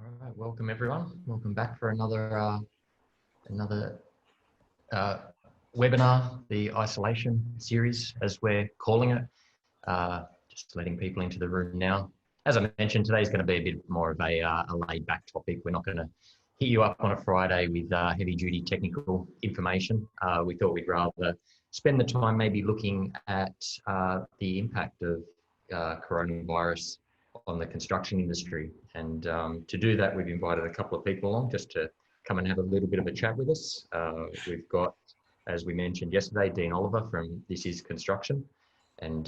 All right, welcome everyone. Welcome back for another webinar, the isolation series, as we're calling it. Just letting people into the room now. As I mentioned, today's going to be a bit more of a laid-back topic. We're not going to hit you up on a Friday with heavy-duty technical information. We thought we'd rather spend the time maybe looking at the impact of coronavirus on the construction industry. And to do that, we've invited a couple of people along just to come and have a little bit of a chat with us. We've got, as we mentioned yesterday, Dean Oliver from This Is Construction. And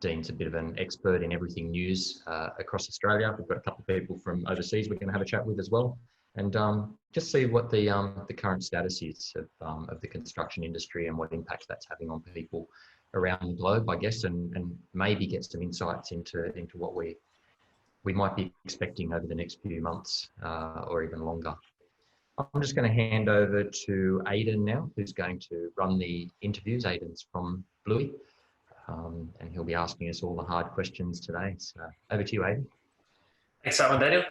Dean's a bit of an expert in everything news across Australia. We've got a couple of people from overseas we're going to have a chat with as well. And just see what the current status is of the construction industry and what impact that's having on people around the globe, I guess, and maybe get some insights into what we might be expecting over the next few months or even longer. I'm just going to hand over to Aidan now, who's going to run the interviews. Aidan's from Bluey, and he'll be asking us all the hard questions today. So over to you, Aidan. Thanks, Daniel.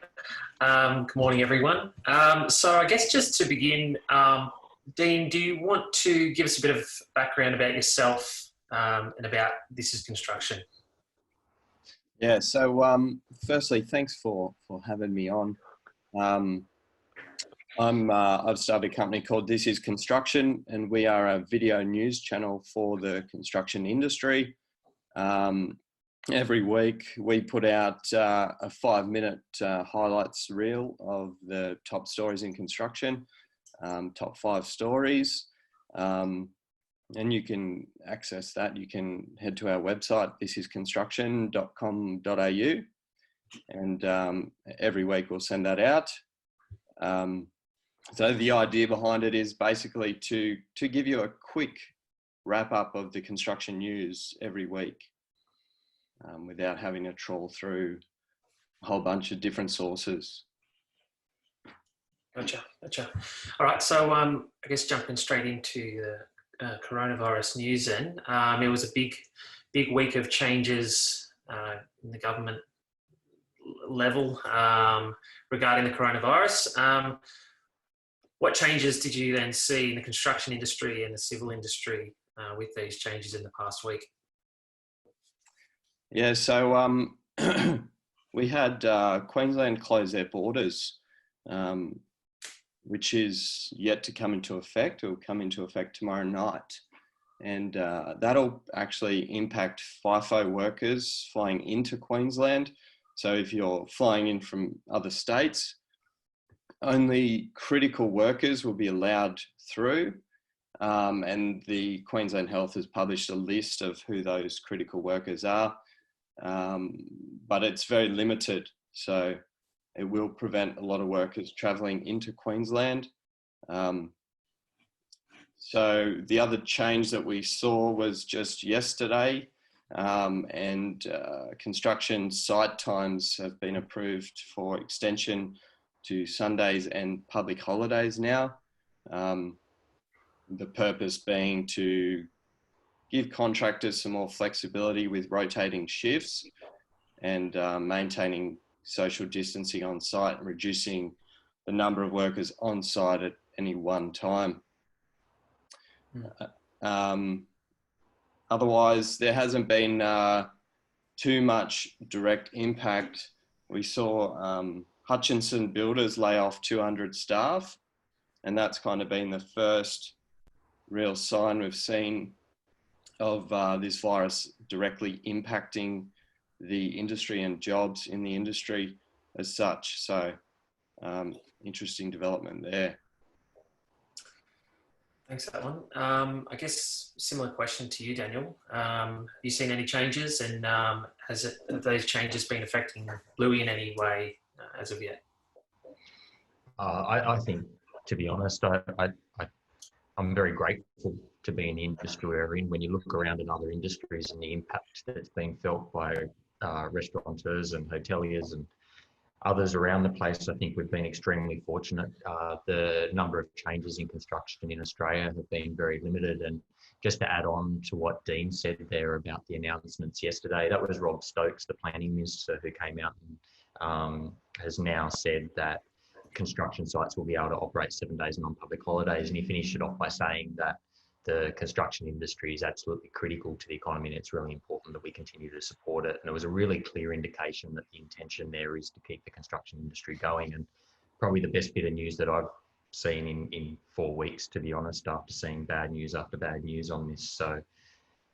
Good morning, everyone. So I guess just to begin, Dean, do you want to give us a bit of background about yourself and about This Is Construction? Yeah, so firstly, thanks for having me on. I've started a company called This Is Construction, and we are a video news channel for the construction industry. Every week we put out a 5-minute highlights reel of the top stories in construction, top 5 stories. And you can access that. You can head to our website, thisisconstruction.com.au, and every week we'll send that out. So the idea behind it is basically to give you a quick wrap up of the construction news every week, without having to trawl through a whole bunch of different sources. Gotcha. All right, so I guess jumping straight into the coronavirus news then. It was a big week of changes in the government level regarding the coronavirus. What changes did you then see in the construction industry and the civil industry with these changes in the past week? Yeah, so we had Queensland close their borders, which is yet to come into effect. It will come into effect tomorrow night. And that'll actually impact FIFO workers flying into Queensland. So if you're flying in from other states, only critical workers will be allowed through. And the Queensland Health has published a list of who those critical workers are. But it's very limited. So it will prevent a lot of workers travelling into Queensland. So the other change that we saw was just yesterday, and construction site times have been approved for extension to Sundays and public holidays now. The purpose being to give contractors some more flexibility with rotating shifts and maintaining social distancing on site and reducing the number of workers on site at any one time. Otherwise, there hasn't been too much direct impact. We saw Hutchinson Builders lay off 200 staff, and that's kind of been the first real sign we've seen of this virus directly impacting the industry and jobs in the industry as such. So interesting development there. Thanks for that one. I guess similar question to you, Daniel. Have you seen any changes, and have those changes been affecting Bluey in any way as of yet? I think, to be honest, I'm very grateful to be in the industry we're in. When you look around in other industries and the impact that's being felt by restaurateurs and hoteliers and others around the place, I think we've been extremely fortunate. The number of changes in construction in Australia have been very limited. And just to add on to what Dean said there about the announcements yesterday, that was Rob Stokes, the planning minister, who came out and has now said that construction sites will be able to operate 7 days on public holidays. And he finished it off by saying that the construction industry is absolutely critical to the economy and it's really important that we continue to support it. And it was a really clear indication that the intention there is to keep the construction industry going. And probably the best bit of news that I've seen in 4 weeks, to be honest, after seeing bad news after bad news on this. So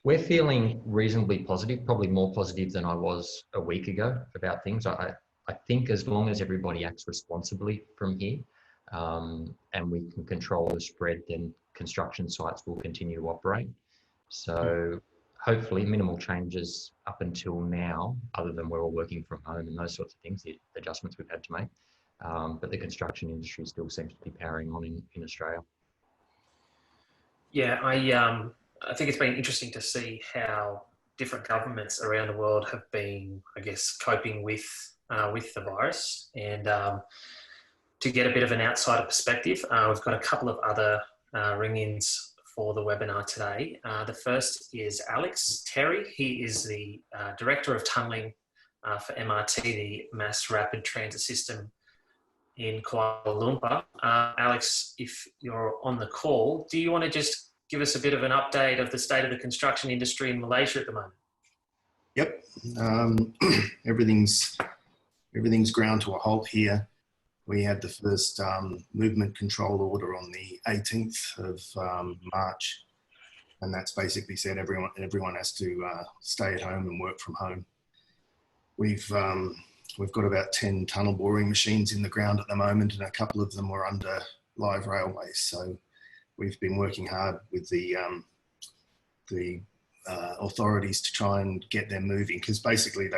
we're feeling reasonably positive, probably more positive than I was a week ago about things. I think as long as everybody acts responsibly from here, and we can control the spread, then construction sites will continue to operate. So hopefully minimal changes up until now, other than we're all working from home and those sorts of things, the adjustments we've had to make. But the construction industry still seems to be powering on in Australia. Yeah, I think it's been interesting to see how different governments around the world have been, I guess, coping with the virus. And to get a bit of an outsider perspective, we've got a couple of other ring-ins for the webinar today. The first is Alex Terry. He is the Director of Tunnelling for MRT, the Mass Rapid Transit System in Kuala Lumpur. Alex, if you're on the call, do you want to just give us a bit of an update of the state of the construction industry in Malaysia at the moment? Yep, everything's ground to a halt here. We had the first movement control order on the 18th of March, and that's basically said everyone has to stay at home and work from home. We've got about 10 tunnel boring machines in the ground at the moment, and a couple of them were under live railways. So we've been working hard with the authorities to try and get them moving, because basically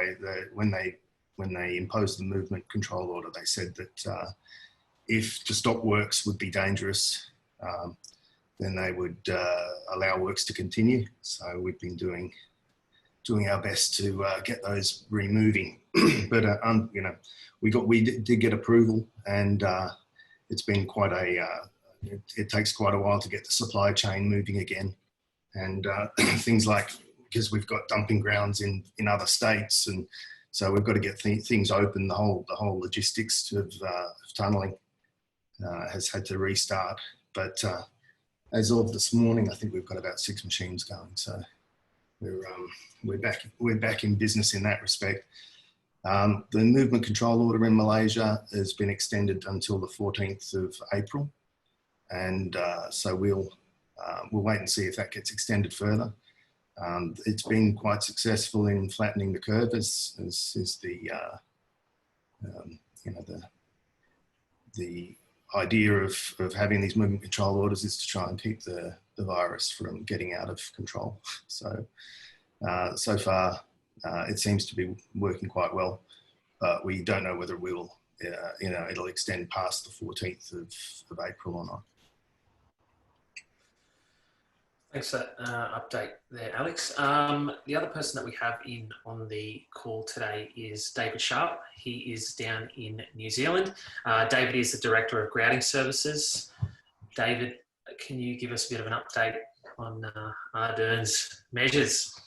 when they imposed the movement control order, they said that if to stop works would be dangerous, then they would allow works to continue. So we've been doing our best to get those removing. But you know, we did get approval, and it's been quite it takes quite a while to get the supply chain moving again, and things like, because we've got dumping grounds in other states, and so we've got to get things open. The whole logistics of tunnelling has had to restart. But as of this morning, I think we've got about 6 machines going. So we're back in business in that respect. The movement control order in Malaysia has been extended until the 14th of April, and so we'll wait and see if that gets extended further. It's been quite successful in flattening the curve, as is the you know, the idea of having these movement control orders is to try and keep the virus from getting out of control. So so far it seems to be working quite well, but we don't know whether we'll you know, it'll extend past the 14th of April or not. Thanks for that update there, Alex. The other person that we have in on the call today is David Sharp. He is down in New Zealand. David is the Director of Grouting Services. David, can you give us a bit of an update on Ardern's measures?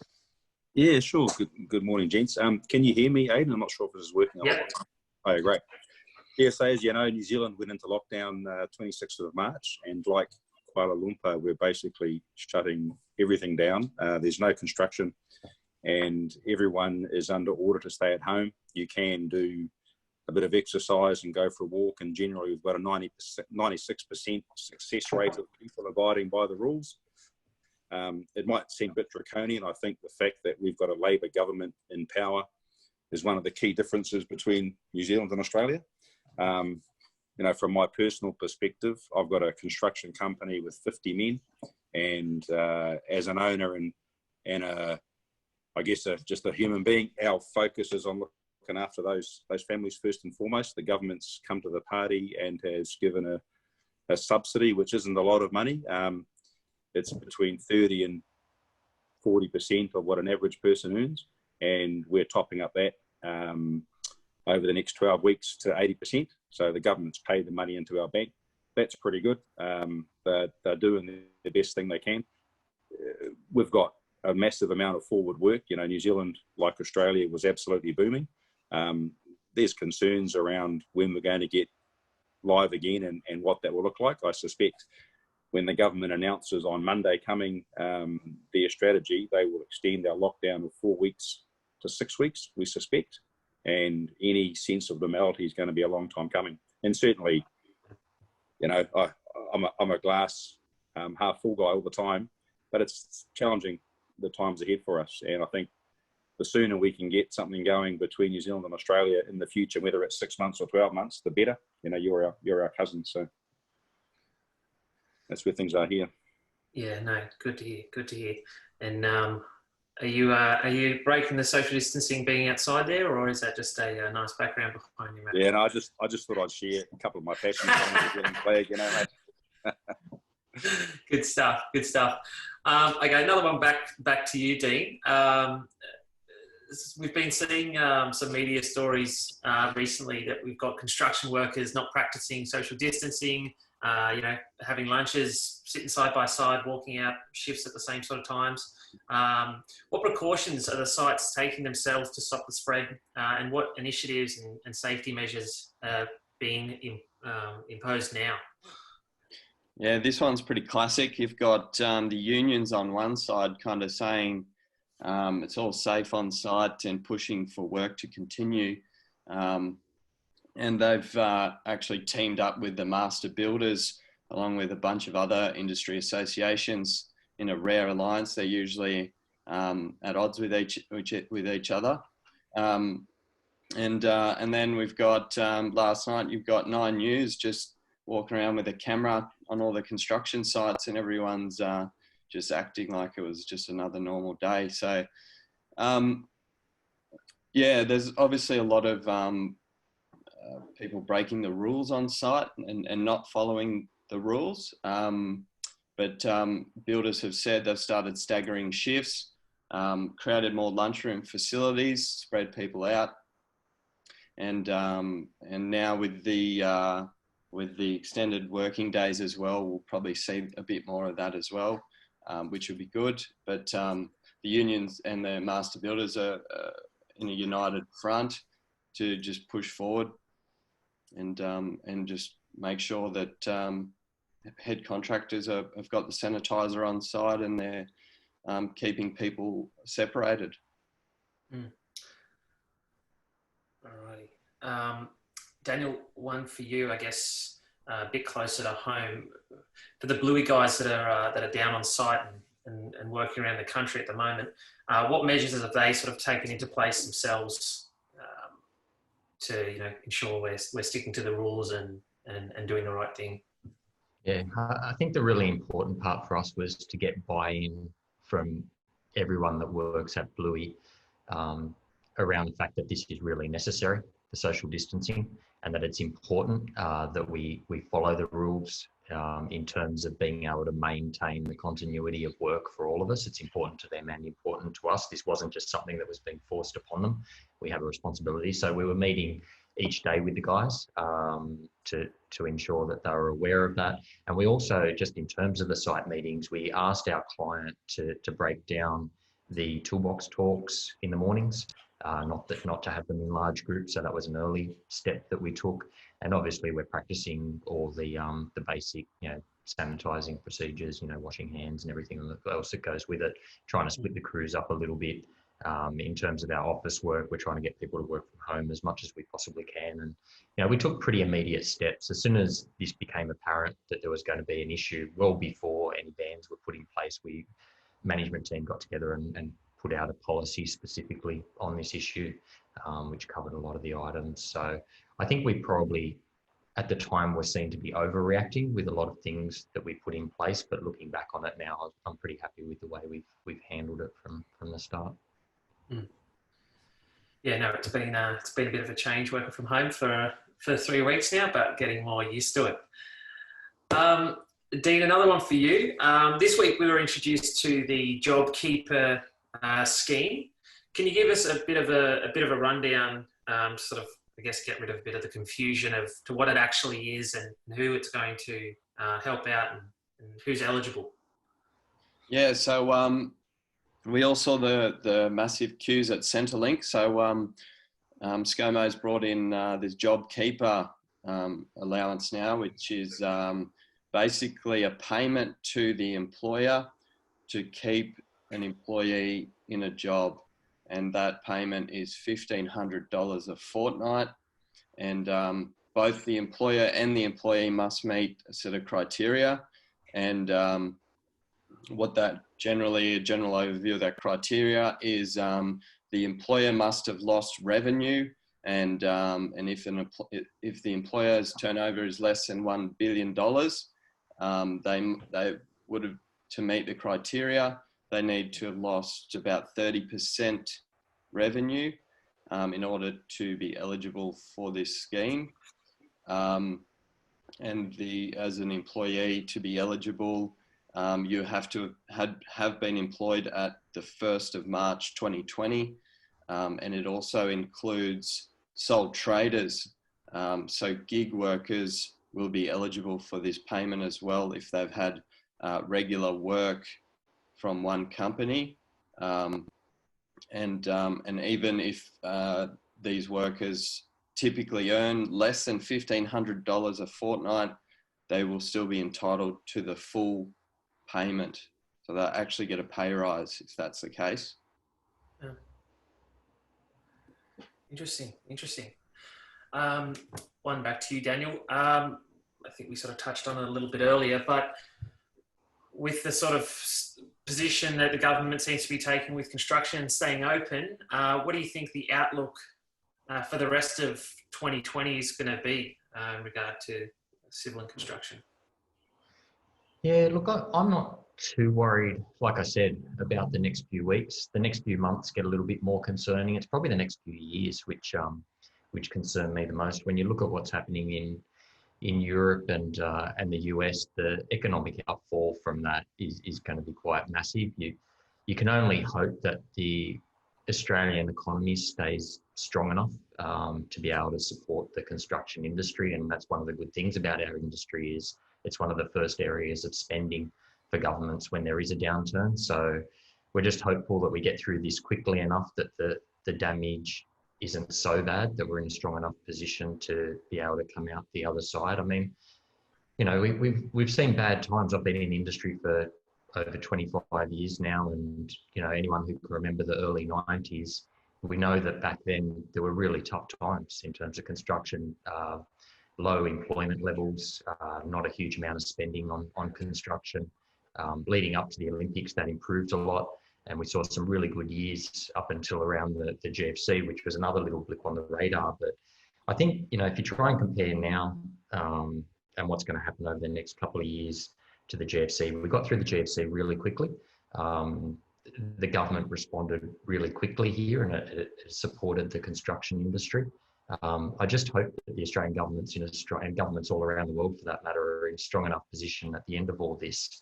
Yeah, sure. Good morning, gents. Can you hear me, Aidan? I'm not sure if this is working. Yep. Oh, great. Yeah, so as you know, New Zealand went into lockdown 26th of March, and like Kuala Lumpur, we're basically shutting everything down. There's no construction, and everyone is under order to stay at home. You can do a bit of exercise and go for a walk, and generally we've got a 96% success rate of people abiding by the rules. It might seem a bit draconian. I think the fact that we've got a Labor government in power is one of the key differences between New Zealand and Australia. You know, from my personal perspective, I've got a construction company with 50 men, and as an owner and I guess just a human being, our focus is on looking after those families first and foremost. The government's come to the party and has given a subsidy, which isn't a lot of money. It's between 30 and 40% of what an average person earns, and we're topping up that over the next 12 weeks to 80%. So the government's paid the money into our bank. That's pretty good. They're doing the best thing they can. We've got a massive amount of forward work. You know, New Zealand, like Australia, was absolutely booming. there's concerns around when we're going to get live again and what that will look like. I suspect when the government announces on Monday coming their strategy, they will extend our lockdown of 4 weeks to 6 weeks, we suspect. And any sense of normality is going to be a long time coming. And certainly, you know, I'm a glass half full guy all the time, but it's challenging the times ahead for us. And I think the sooner we can get something going between New Zealand and Australia in the future, whether it's 6 months or 12 months, the better. You know, you're our cousin, so that's where things are here. Yeah, no, good to hear. Good to hear. And are you breaking the social distancing being outside there, or is that just a nice background behind you, Matt? Yeah, no, I just thought I'd share a couple of my passions on the New Zealand flag, you know, mate. Good stuff. Good stuff. Okay, another one back to you, Dean. We've been seeing some media stories recently that we've got construction workers not practicing social distancing, you know, having lunches, sitting side by side, walking out shifts at the same sort of times. What precautions are the sites taking themselves to stop the spread, and what initiatives and safety measures are being imposed now? Yeah, this one's pretty classic. You've got the unions on one side kind of saying it's all safe on site and pushing for work to continue. And they've actually teamed up with the master builders along with a bunch of other industry associations in a rare alliance. They're usually at odds with each other. And then we've got last night, you've got 9 News just walking around with a camera on all the construction sites, and everyone's just acting like it was just another normal day. So, yeah, there's obviously a lot of people breaking the rules on site and not following the rules. But builders have said they've started staggering shifts, created more lunchroom facilities, spread people out, and now with the extended working days as well, we'll probably see a bit more of that as well, which would be good. But the unions and the master builders are in a united front to just push forward and just make sure that head contractors have got the sanitizer on site and they're keeping people separated. Alrighty. Daniel, one for you, I guess, a bit closer to home. For the Bluey guys that are down on site and working around the country at the moment, what measures have they sort of taken into place themselves to, you know, ensure we're sticking to the rules and doing the right thing? Yeah, I think the really important part for us was to get buy-in from everyone that works at Bluey around the fact that this is really necessary, the social distancing, and that it's important that we follow the rules in terms of being able to maintain the continuity of work for all of us. It's important to them and important to us. This wasn't just something that was being forced upon them. We have a responsibility. So we were meeting each day with the guys to ensure that they were aware of that. And we also, just in terms of the site meetings, we asked our client to break down the toolbox talks in the mornings, not to have them in large groups. So that was an early step that we took. And obviously we're practicing all the basic, you know, sanitizing procedures, you know, washing hands and everything else that goes with it, trying to split the crews up a little bit. In terms of our office work, we're trying to get people to work from home as much as we possibly can. And, you know, we took pretty immediate steps. As soon as this became apparent that there was going to be an issue, well before any bans were put in place, management team got together and put out a policy specifically on this issue, which covered a lot of the items. So I think we probably, at the time, were seen to be overreacting with a lot of things that we put in place. But looking back on it now, I'm pretty happy with the way we've handled it from the start. Yeah, no, it's been a bit of a change working from home for 3 weeks now, but getting more used to it. Dean, another one for you. This week we were introduced to the JobKeeper scheme. Can you give us a bit of a rundown, sort of, I guess, get rid of a bit of the confusion to what it actually is and who it's going to help out and who's eligible? Yeah, so we all saw the massive queues at Centrelink. So ScoMo's brought in this JobKeeper allowance now, which is basically a payment to the employer to keep an employee in a job. And that payment is $1,500 a fortnight. And both the employer and the employee must meet a set of criteria. And what that generally, a general overview of that criteria is the employer must have lost revenue, and if the employer's turnover is less than $1 billion, they would have, to meet the criteria, they need to have lost about 30% revenue in order to be eligible for this scheme. And as an employee to be eligible, you have to have been employed at the 1st of March 2020, and it also includes sole traders. So gig workers will be eligible for this payment as well if they've had regular work from one company, and even if these workers typically earn less than $1,500 a fortnight, they will still be entitled to the full payment. So they'll actually get a pay rise if that's the case. Yeah. Interesting. One back to you, Daniel. I think we sort of touched on it a little bit earlier, but with the sort of position that the government seems to be taking with construction and staying open, what do you think the outlook for the rest of 2020 is going to be in regard to civil and construction? Yeah, look, I'm not too worried, like I said, about the next few weeks. The next few months get a little bit more concerning. It's probably the next few years which concern me the most. When you look at what's happening in Europe and the US, the economic outfall from that is going to be quite massive. You can only hope that the Australian economy stays strong enough to be able to support the construction industry, and that's one of the good things about our industry is it's one of the first areas of spending for governments when there is a downturn. So we're just hopeful that we get through this quickly enough that the damage isn't so bad that we're in a strong enough position to be able to come out the other side. I mean, you know, we've seen bad times. I've been in the industry for over 25 years now, and you know, anyone who can remember the early 90s, we know that back then there were really tough times in terms of construction. Low employment levels, not a huge amount of spending on construction. Leading up to the Olympics, that improved a lot, and we saw some really good years up until around the GFC, which was another little blip on the radar. But I think, you know, if you try and compare now and what's going to happen over the next couple of years to the GFC, we got through the GFC really quickly. The government responded really quickly here, and it supported the construction industry. I just hope that the Australian governments and governments all around the world, for that matter, are in a strong enough position at the end of all this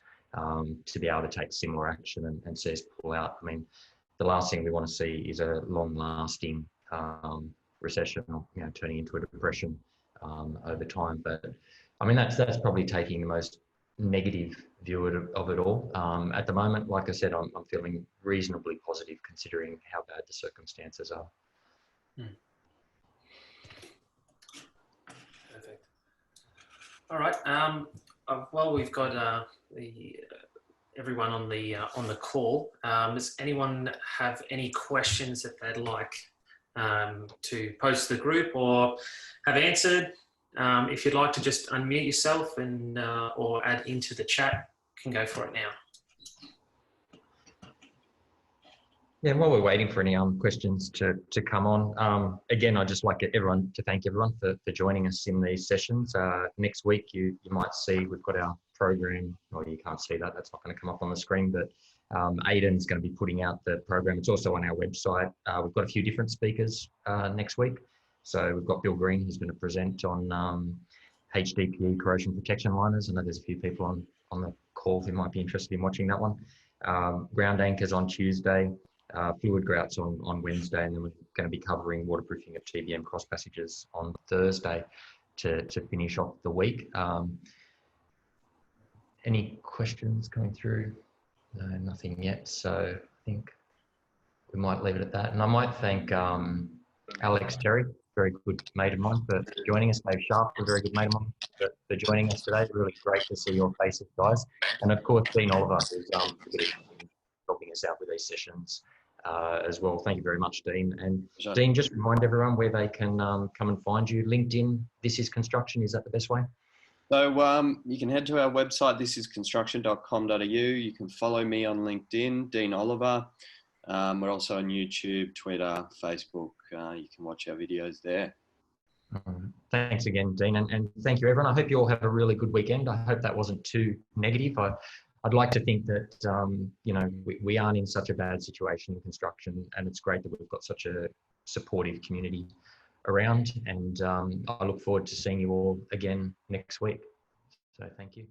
to be able to take similar action and see us pull out. I mean, the last thing we want to see is a long-lasting recession, or, you know, turning into a depression over time. But I mean, that's probably taking the most negative view of it all. At the moment, like I said, I'm feeling reasonably positive considering how bad the circumstances are. Perfect. All right. Well, we've got everyone on the call. Does anyone have any questions that they'd like to post to the group or have answered? If you'd like to just unmute yourself and or add into the chat, you can go for it now. Yeah, while we're waiting for any questions to come on, again, I'd just like to thank everyone for joining us in these sessions. Next week, you might see we've got our program, or you can't see that, that's not going to come up on the screen, but Aidan's going to be putting out the program. It's also on our website. We've got a few different speakers next week. So we've got Bill Green, who's going to present on HDPE corrosion protection liners. I know there's a few people on the call who might be interested in watching that one. Ground anchors on Tuesday. Fluid grouts on Wednesday, and then we're going to be covering waterproofing of TBM cross passages on Thursday to finish off the week. Any questions coming through? No, nothing yet. So I think we might leave it at that. And I might thank Alex Terry, very good mate of mine, for joining us. Dave Sharp, a very good mate of mine, for joining us today. Really great to see your faces, guys. And of course, Dean Oliver, who's helping us out with these sessions as well. Thank you very much, Dean. And Sure. Dean, just remind everyone where they can come and find you. LinkedIn, This Is Construction, is that the best way? So you can head to our website, thisisconstruction.com.au. You can follow me on LinkedIn, Dean Oliver. We're also on YouTube, Twitter, Facebook. You can watch our videos there. Thanks again, Dean, and thank you, everyone. I hope you all have a really good weekend. I hope that wasn't too negative. I'd like to think that, you know, we aren't in such a bad situation in construction, and it's great that we've got such a supportive community around, and I look forward to seeing you all again next week. So thank you.